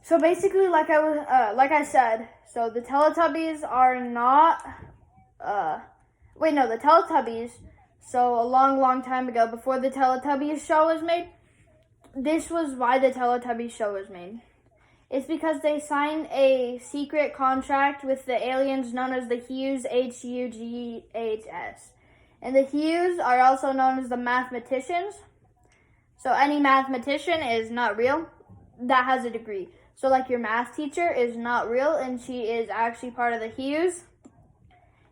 So basically, like I said, so the Teletubbies are not. The Teletubbies. So a long time ago, before the Teletubbies show was made, this was why the Teletubbies show was made. It's because they signed a secret contract with the aliens known as the HUGHs, HUGHs. And the HUGHs are also known as the Mathematicians. So any mathematician is not real that has a degree. So like your math teacher is not real, and she is actually part of the HUGHs.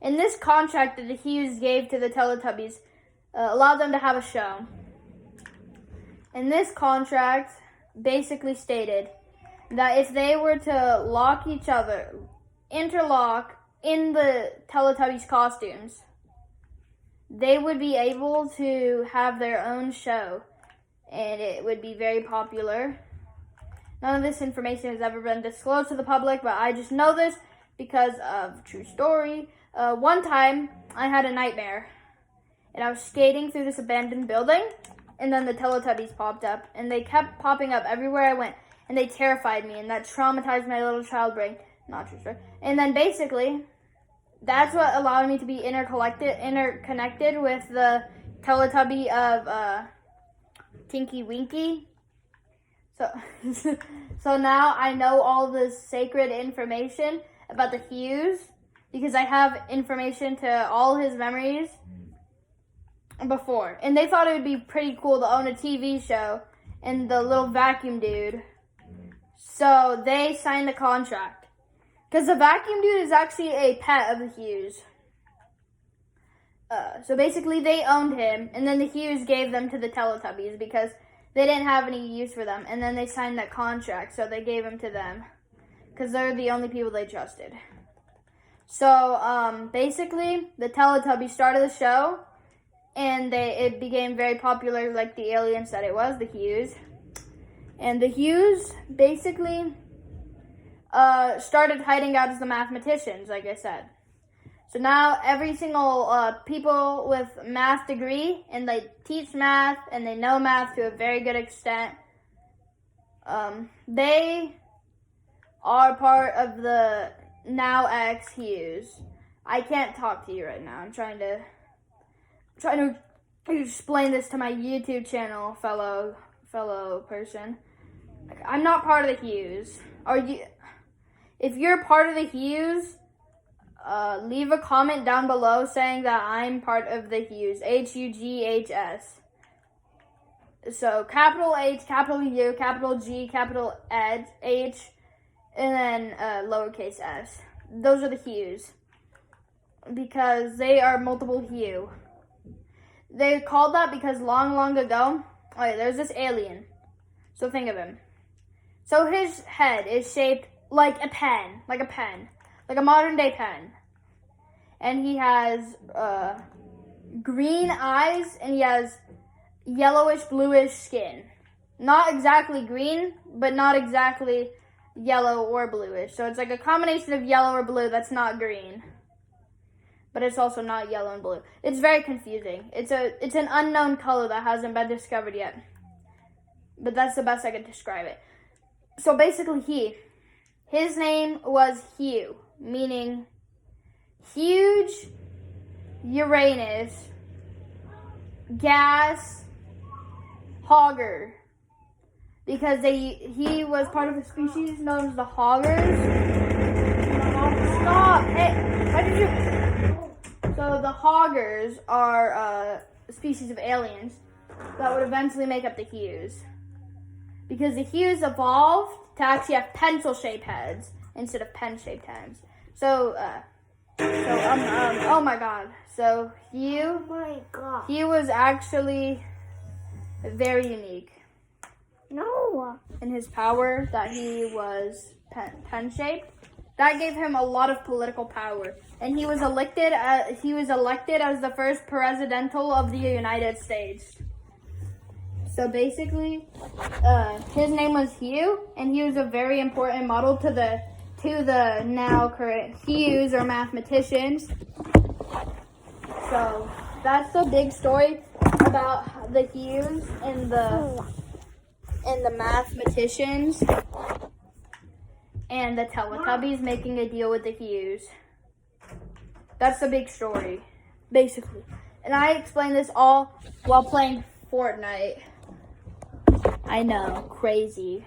And this contract that the HUGHs gave to the Teletubbies allowed them to have a show. And this contract basically stated that if they were to interlock in the Teletubbies costumes, they would be able to have their own show, and it would be very popular. None of this information has ever been disclosed to the public, but I just know this because of true story. One time, I had a nightmare, and I was skating through this abandoned building, and then the Teletubbies popped up, and they kept popping up everywhere I went, and they terrified me, and that traumatized my little child brain. Not true story. And then basically, that's what allowed me to be interconnected with the Teletubby of Tinky Winky. So now I know all this sacred information about the HUGHs because I have information to all his memories before. And they thought it would be pretty cool to own a TV show and the little vacuum dude. So they signed the contract. Because the vacuum dude is actually a pet of the HUGHs. So basically they owned him, and then the HUGHs gave them to the Teletubbies because they didn't have any use for them. And then they signed that contract, so they gave him to them. Because they're the only people they trusted. So basically, the Teletubbies started the show, and it became very popular like the alien said it was, the HUGHs. And the HUGHs basically started hiding out as the Mathematicians, like I said. So now every single people with math degree, and they teach math, and they know math to a very good extent, they are part of the now ex-HUGHs. I can't talk to you right now. I'm trying to explain this to my YouTube channel, fellow person. I'm not part of the HUGHs. If you're part of the HUGHs, leave a comment down below saying that I'm part of the HUGHs. HUGHs. So capital H, capital U, capital G, capital H, and then lowercase s. Those are the HUGHs. Because they are multiple hue. They're called that because long ago, there's this alien. So think of him. So his head is shaped like a pen, like a modern day pen. And he has green eyes, and he has yellowish bluish skin. Not exactly green, but not exactly yellow or bluish. So it's like a combination of yellow or blue that's not green. But it's also not yellow and blue. It's very confusing. It's an unknown color that hasn't been discovered yet. But that's the best I could describe it. So basically his name was Hugh, meaning huge Uranus gas hogger. Because he was part of a species known as the hoggers. Stop! Hey, why did you... So the hoggers are a species of aliens that would eventually make up the HUGHs. Because the HUGHs evolved to actually have pencil-shaped heads instead of pen-shaped heads. Oh my god. So Hugh was actually very unique. No. In his power that he was pen-shaped. That gave him a lot of political power. And he was elected as the first presidential of the United States. So basically, his name was Hugh, and he was a very important model to the now current HUGHs or mathematicians. So that's the big story about the HUGHs and and the Mathematicians and the Tellitubbies making a deal with the HUGHs. That's the big story, basically. And I explained this all while playing Fortnite. I know, crazy.